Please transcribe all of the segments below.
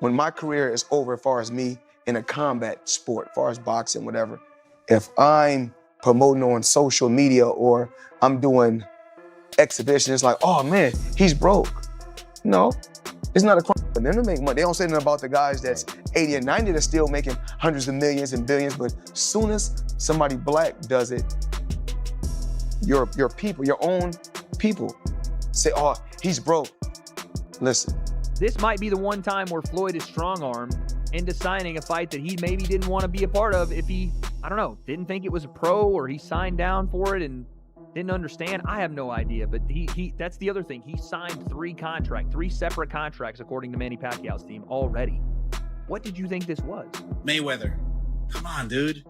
when my career is over as far as me in a combat sport, as far as boxing, whatever, if I'm promoting on social media or I'm doing exhibition, it's like, oh man, he's broke. No, it's not a crime for them to make money. They don't say nothing about the guys that's 80 and 90 that's still making hundreds of millions and billions, but as soon as somebody black does it, your people, your own people say, oh, he's broke. Listen. This might be the one time where Floyd is strong-armed into signing a fight that he maybe didn't want to be a part of if he, I don't know, didn't think it was a pro or he signed down for it and didn't understand. I have no idea, but that's the other thing. He signed three separate contracts according to Manny Pacquiao's team already. What did you think this was? Mayweather, come on, dude.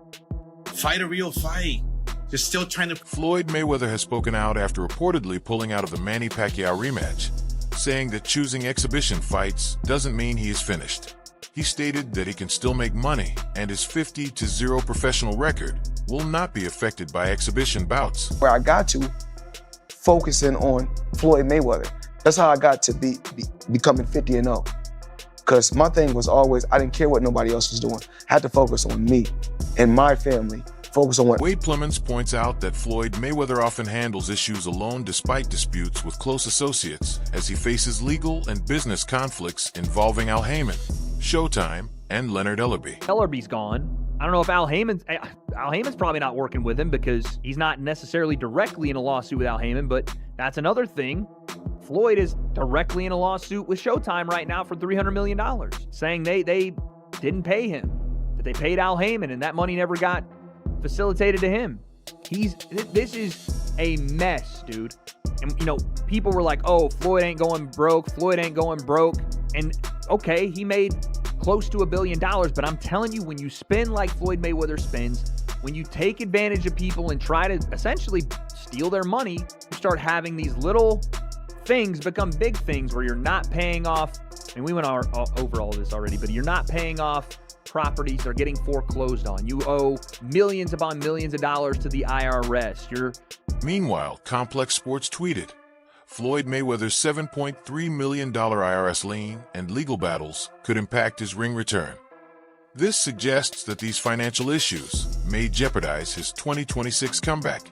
Fight a real fight. You're still trying to... Floyd Mayweather has spoken out after reportedly pulling out of the Manny Pacquiao rematch, saying that choosing exhibition fights doesn't mean he is finished. He stated that he can still make money, and his 50-0 professional record will not be affected by exhibition bouts. Where I got to, focusing on Floyd Mayweather. That's how I got to becoming 50-0. Because my thing was always, I didn't care what nobody else was doing. I had to focus on me and my family. Focus on what... Wade Plemons points out that Floyd Mayweather often handles issues alone despite disputes with close associates as he faces legal and business conflicts involving Al Haymon, Showtime, and Leonard Ellerbe. Ellerbe's gone. I don't know if Al Heyman's probably not working with him because he's not necessarily directly in a lawsuit with Al Haymon, but that's another thing. Floyd is directly in a lawsuit with Showtime right now for $300 million, saying they didn't pay him, that they paid Al Haymon, and that money never got facilitated to him. This is a mess, dude. And, you know, people were like, oh, Floyd ain't going broke. And, okay, he made close to $1 billion, but I'm telling you, when you spin like Floyd Mayweather spins, when you take advantage of people and try to essentially steal their money, you start having these little things become big things where you're not paying off. And we went over all this already, but you're not paying off properties that are getting foreclosed on. You owe millions upon millions of dollars to the IRS. Meanwhile, Complex Sports tweeted, Floyd Mayweather's $7.3 million IRS lien and legal battles could impact his ring return. This suggests that these financial issues may jeopardize his 2026 comeback.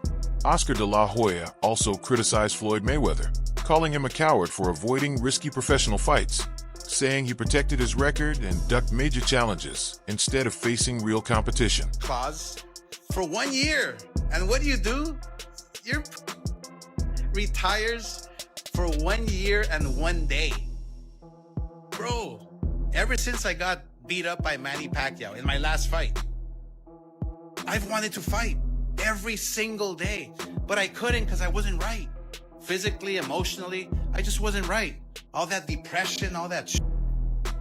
Oscar de la Hoya also criticized Floyd Mayweather, calling him a coward for avoiding risky professional fights, saying he protected his record and ducked major challenges instead of facing real competition. Clause for 1 year. And what do? You're retires for 1 year and 1 day. Bro, ever since I got beat up by Manny Pacquiao in my last fight, I've wanted to fight every single day, but I couldn't because I wasn't right. Physically, emotionally, I just wasn't right. All that depression, all that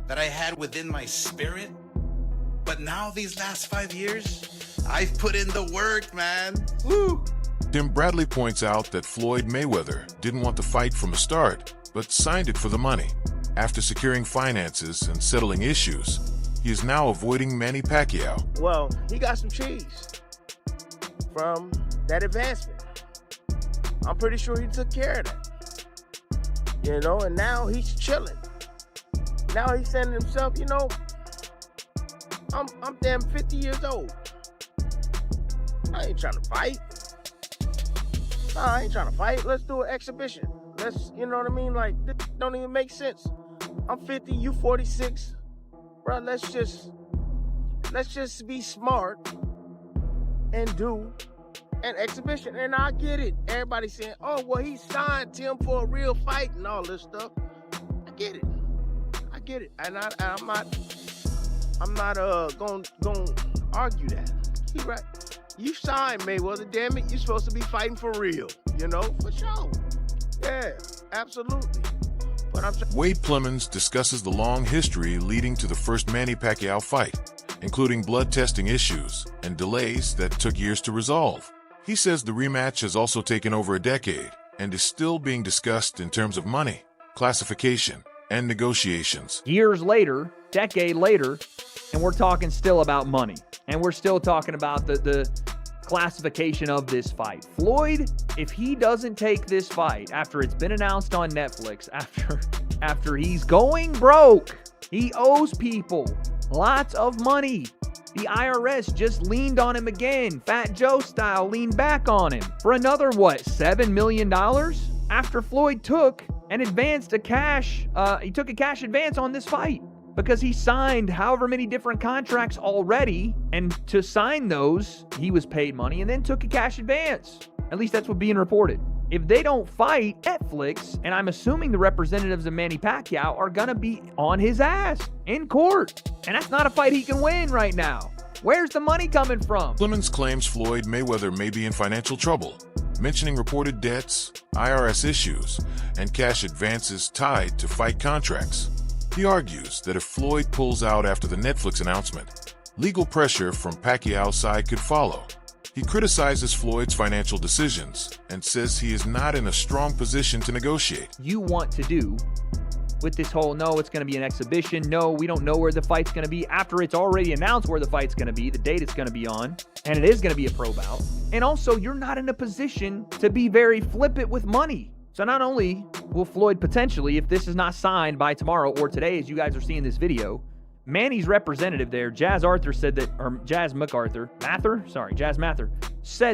that I had within my spirit. But now these last 5 years, I've put in the work, man. Woo! Tim Bradley points out that Floyd Mayweather didn't want the fight from the start, but signed it for the money. After securing finances and settling issues, he is now avoiding Manny Pacquiao. Well, he got some cheese from that advancement. I'm pretty sure he took care of that. You know, and now he's chilling. Now he's saying to himself, you know, I'm damn 50 years old. I ain't trying to fight. Nah, I ain't trying to fight. Let's do an exhibition. You know what I mean? Like, this don't even make sense. I'm 50, you 46. Bro, let's just be smart and do an exhibition. And I get it. Everybody saying, oh, well, he signed Tim for a real fight and all this stuff. I get it. And I'm not gonna argue that. He right. You signed Mayweather, damn it. You're supposed to be fighting for real. You know, for sure. Yeah, absolutely. But Wade Plemons discusses the long history leading to the first Manny Pacquiao fight, including blood testing issues and delays that took years to resolve. He says the rematch has also taken over a decade and is still being discussed in terms of money, classification, and negotiations. Years later, decade later, and we're talking still about money. And we're still talking about the classification of this fight. Floyd, if he doesn't take this fight after it's been announced on Netflix, after after he's going broke. He owes people lots of money. The IRS just leaned on him again, Fat Joe style, leaned back on him for another, $7 million? After Floyd took an advance, he took a cash advance on this fight because he signed however many different contracts already, and to sign those, he was paid money and then took a cash advance. At least that's what's being reported. If they don't fight, Netflix, and I'm assuming the representatives of Manny Pacquiao, are gonna be on his ass in court. And that's not a fight he can win right now. Where's the money coming from? Clemens claims Floyd Mayweather may be in financial trouble, mentioning reported debts, IRS issues, and cash advances tied to fight contracts. He argues that if Floyd pulls out after the Netflix announcement, legal pressure from Pacquiao's side could follow. He criticizes Floyd's financial decisions and says he is not in a strong position to negotiate. You want to do with this whole, no, it's going to be an exhibition, no, we don't know where the fight's going to be, after it's already announced where the fight's going to be, the date it's going to be on, and it is going to be a pro bout. And also, you're not in a position to be very flippant with money. So not only will Floyd potentially, if this is not signed by tomorrow or today, as you guys are seeing this video, Manny's representative there, Jazz Mather, said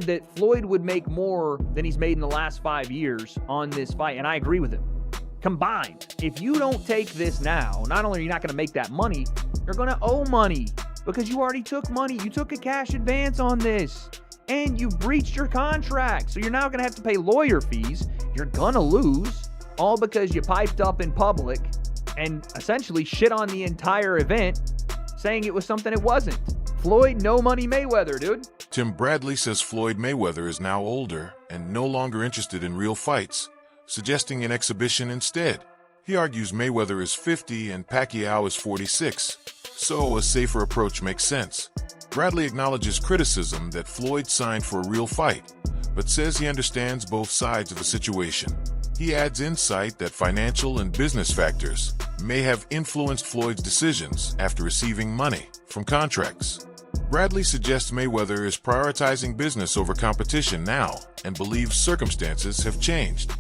that Floyd would make more than he's made in the last 5 years on this fight, and I agree with him. Combined, if you don't take this now, not only are you not going to make that money, you're going to owe money because you already took money. You took a cash advance on this, and you breached your contract, so you're now going to have to pay lawyer fees. You're going to lose, all because you piped up in public and essentially shit on the entire event, saying it was something it wasn't. Floyd, no money Mayweather, dude. Tim Bradley says Floyd Mayweather is now older and no longer interested in real fights, suggesting an exhibition instead. He argues Mayweather is 50 and Pacquiao is 46, so a safer approach makes sense. Bradley acknowledges criticism that Floyd signed for a real fight, but says he understands both sides of the situation. He adds insight that financial and business factors may have influenced Floyd's decisions after receiving money from contracts. Bradley suggests Mayweather is prioritizing business over competition now and believes circumstances have changed,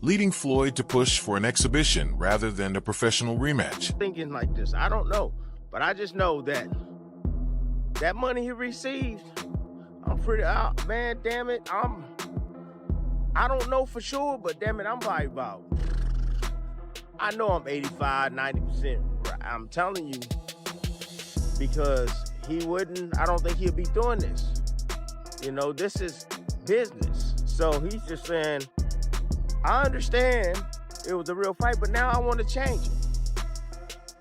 leading Floyd to push for an exhibition rather than a professional rematch. Thinking like this, I don't know, but I just know that that money he received, I'm pretty out, man. Damn it, I don't know for sure, but damn it, I'm probably about, I know I'm 85, 90%. I'm telling you, because he wouldn't, I don't think he'll be doing this. You know, this is business. So he's just saying, I understand it was a real fight, but now I want to change it.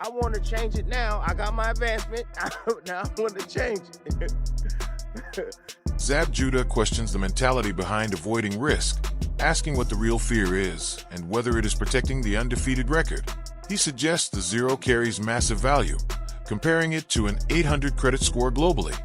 I want to change it now. I got my advancement. Now I want to change it. Zab Judah questions the mentality behind avoiding risk, asking what the real fear is and whether it is protecting the undefeated record. He suggests the zero carries massive value, comparing it to an 800 credit score globally,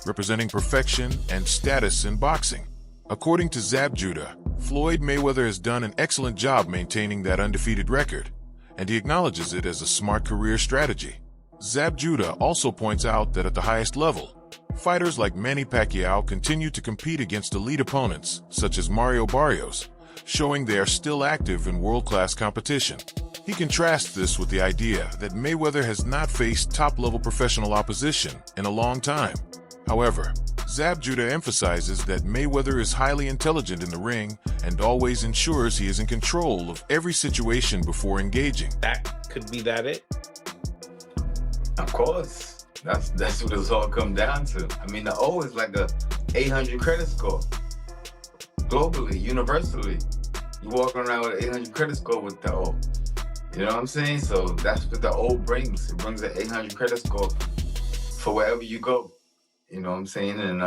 representing perfection and status in boxing. According to Zab Judah, Floyd Mayweather has done an excellent job maintaining that undefeated record, and he acknowledges it as a smart career strategy. Zab Judah also points out that at the highest level, fighters like Manny Pacquiao continue to compete against elite opponents, such as Mario Barrios, showing they are still active in world-class competition. He contrasts this with the idea that Mayweather has not faced top-level professional opposition in a long time. However, Zab Judah emphasizes that Mayweather is highly intelligent in the ring and always ensures he is in control of every situation before engaging. That could be it. Of course. That's what it's all come down to. I mean, the O is like a 800 credit score. Globally, universally. You walk around with an 800 credit score with the O. You know what I'm saying? So that's what the O brings. It brings an 800 credit score for wherever you go. You know what I'm saying? And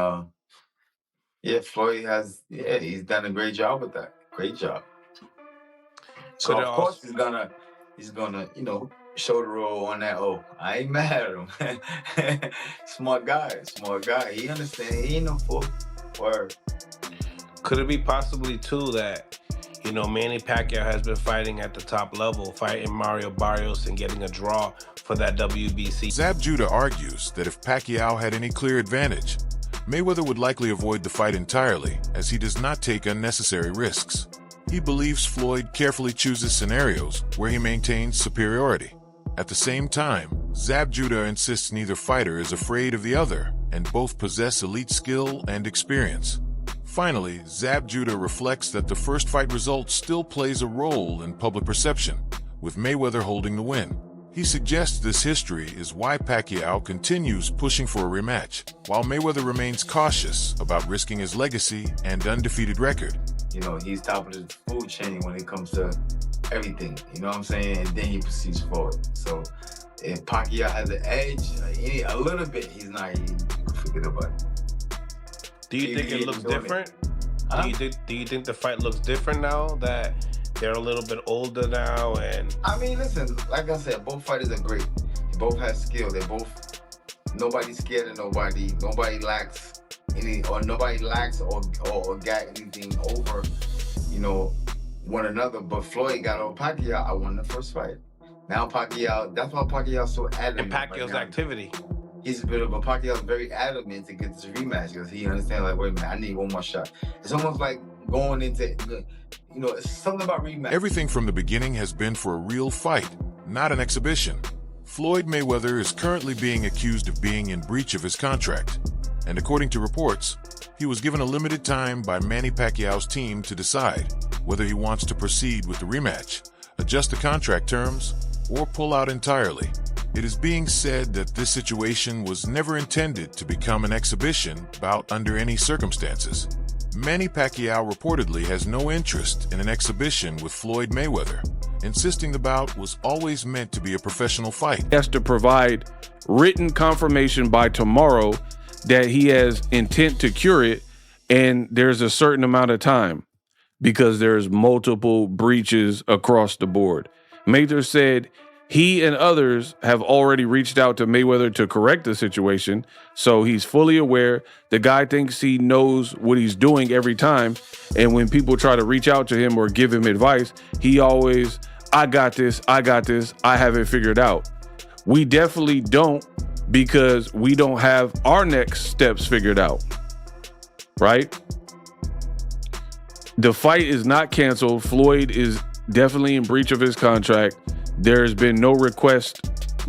yeah, Floyd he's done a great job with that. Great job. So of course he's gonna, show the roll on that O. I ain't mad at him. Smart guy. He understands. He ain't no fool. Word. Could it be possibly too that, Manny Pacquiao has been fighting at the top level, fighting Mario Barrios and getting a draw for that WBC? Zab Judah argues that if Pacquiao had any clear advantage, Mayweather would likely avoid the fight entirely, as he does not take unnecessary risks. He believes Floyd carefully chooses scenarios where he maintains superiority. At the same time, Zab Judah insists neither fighter is afraid of the other, and both possess elite skill and experience. Finally, Zab Judah reflects that the first fight result still plays a role in public perception, with Mayweather holding the win. He suggests this history is why Pacquiao continues pushing for a rematch, while Mayweather remains cautious about risking his legacy and undefeated record. You know, he's top of the food chain when it comes to everything. You know what I'm saying? And then he proceeds forward. So if Pacquiao has an edge, a little bit, he's not. He can forget about it. Do you think it looks different? Huh? Do you think the fight looks different now that they're a little bit older now? And I mean, listen, like I said, both fighters are great. They both have skill. Nobody's scared of nobody. Nobody lacks or got anything over, you know, one another. But Floyd got on Pacquiao. I won the first fight. Now Pacquiao, that's why Pacquiao's so adamant. and Pacquiao's activity. He's a bit of a Pacquiao's very adamant to get this rematch because he understands, like, wait a minute, I need one more shot. It's almost like going into, you know, it's something about rematch. Everything from the beginning has been for a real fight, not an exhibition. Floyd Mayweather is currently being accused of being in breach of his contract, and according to reports, he was given a limited time by Manny Pacquiao's team to decide whether he wants to proceed with the rematch, adjust the contract terms, or pull out entirely. It is being said that this situation was never intended to become an exhibition bout under any circumstances. Manny Pacquiao reportedly has no interest in an exhibition with Floyd Mayweather, insisting the bout was always meant to be a professional fight. He has to provide written confirmation by tomorrow that he has intent to cure it, and there's a certain amount of time because there's multiple breaches across the board. Mayweather said he and others have already reached out to Mayweather to correct the situation, so he's fully aware. The guy thinks he knows what he's doing every time, and when people try to reach out to him or give him advice, he always, I got this, I have it figured out. We definitely don't, because we don't have our next steps figured out, right? The fight is not canceled. Floyd is definitely in breach of his contract. There's been no request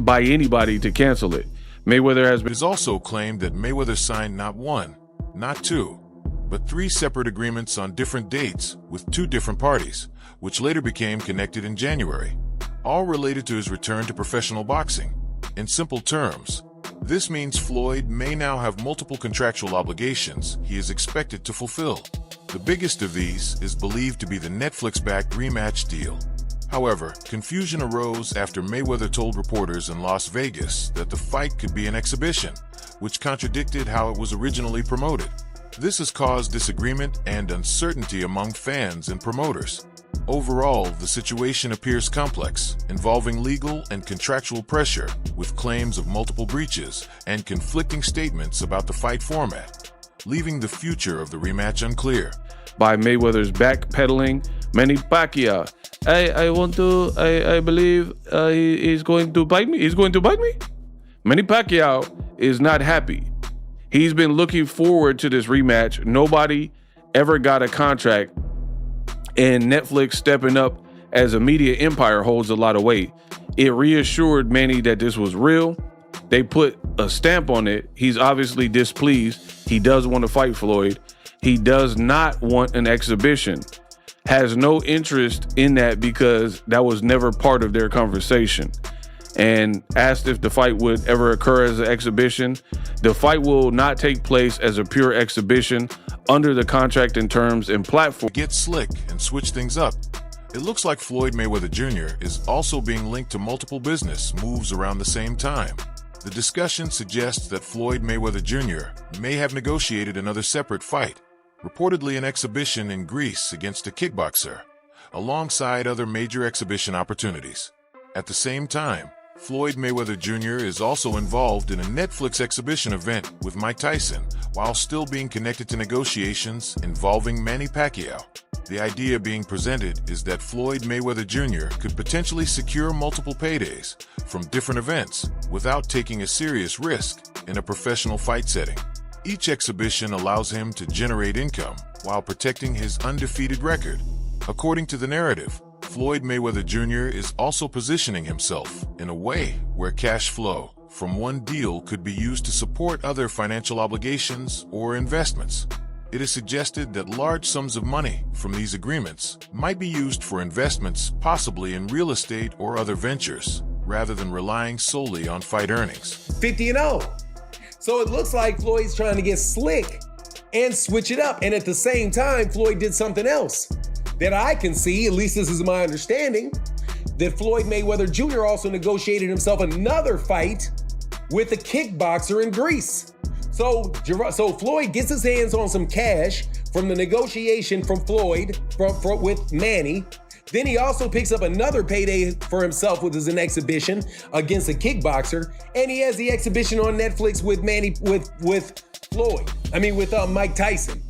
by anybody to cancel it. Mayweather has It been... is also claimed that Mayweather signed not one, not two, but 3 separate agreements on different dates with 2 different parties, which later became connected in January, all related to his return to professional boxing. In simple terms, this means Floyd may now have multiple contractual obligations he is expected to fulfill. The biggest of these is believed to be the Netflix-backed rematch deal. However, confusion arose after Mayweather told reporters in Las Vegas that the fight could be an exhibition, which contradicted how it was originally promoted. This has caused disagreement and uncertainty among fans and promoters. Overall, the situation appears complex, involving legal and contractual pressure, with claims of multiple breaches and conflicting statements about the fight format, leaving the future of the rematch unclear. By Mayweather's backpedaling, Manny Pacquiao, I believe he's going to bite me. He's going to bite me. Manny Pacquiao is not happy. He's been looking forward to this rematch. Nobody ever got a contract, and Netflix stepping up as a media empire holds a lot of weight. It reassured Manny that this was real. They put a stamp on it. He's obviously displeased. He does want to fight Floyd. He does not want an exhibition. Has no interest in that because that was never part of their conversation. And asked if the fight would ever occur as an exhibition. The fight will not take place as a pure exhibition under the contract and terms and platform. Get slick and switch things up. It looks like Floyd Mayweather Jr. is also being linked to multiple business moves around the same time. The discussion suggests that Floyd Mayweather Jr. may have negotiated another separate fight, reportedly an exhibition in Greece against a kickboxer, alongside other major exhibition opportunities. At the same time, Floyd Mayweather Jr. is also involved in a Netflix exhibition event with Mike Tyson, while still being connected to negotiations involving Manny Pacquiao. The idea being presented is that Floyd Mayweather Jr. could potentially secure multiple paydays from different events without taking a serious risk in a professional fight setting. Each exhibition allows him to generate income while protecting his undefeated record. According to the narrative, Floyd Mayweather Jr. is also positioning himself in a way where cash flow from one deal could be used to support other financial obligations or investments. It is suggested that large sums of money from these agreements might be used for investments, possibly in real estate or other ventures, rather than relying solely on fight earnings. 50-0. So it looks like Floyd's trying to get slick and switch it up. And at the same time, Floyd did something else that I can see, at least this is my understanding, that Floyd Mayweather Jr. also negotiated himself another fight with a kickboxer in Greece. So Floyd gets his hands on some cash from the negotiation from Floyd with Manny. Then he also picks up another payday for himself with an exhibition against a kickboxer, and he has the exhibition on Netflix with Mike Tyson.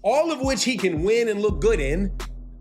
All of which he can win and look good in,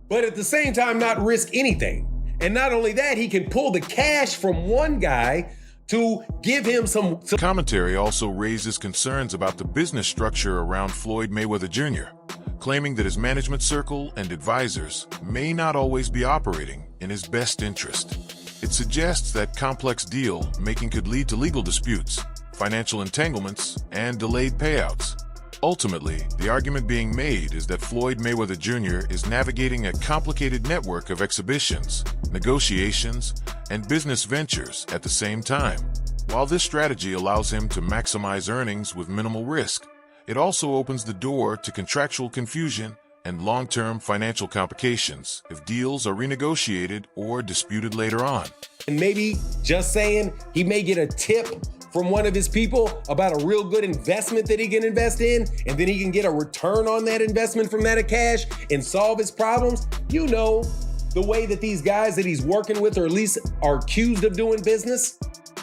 but at the same time not risk anything. And not only that, he can pull the cash from one guy to give him some... Commentary also raises concerns about the business structure around Floyd Mayweather Jr., claiming that his management circle and advisors may not always be operating in his best interest. It suggests that complex deal making could lead to legal disputes, financial entanglements, and delayed payouts. Ultimately, the argument being made is that Floyd Mayweather Jr. is navigating a complicated network of exhibitions, negotiations, and business ventures at the same time. While this strategy allows him to maximize earnings with minimal risk, it also opens the door to contractual confusion and long-term financial complications if deals are renegotiated or disputed later on. And maybe, just saying, he may get a tip from one of his people about a real good investment that he can invest in, and then he can get a return on that investment from that cash and solve his problems. You know, the way that these guys that he's working with, or at least are accused of doing business.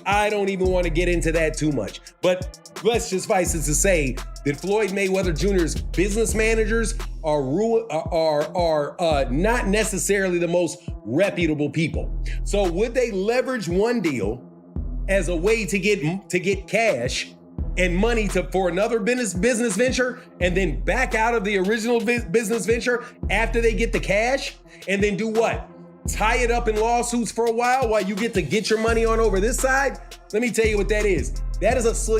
I don't even want to get into that too much. But let's just suffice it to say that Floyd Mayweather Jr.'s business managers are not necessarily the most reputable people. So would they leverage one deal as a way to get cash and money for another business venture, and then back out of the original business venture after they get the cash, and then do what? Tie it up in lawsuits for a while you get to get your money on over this side? Let me tell you what that is. That is a slick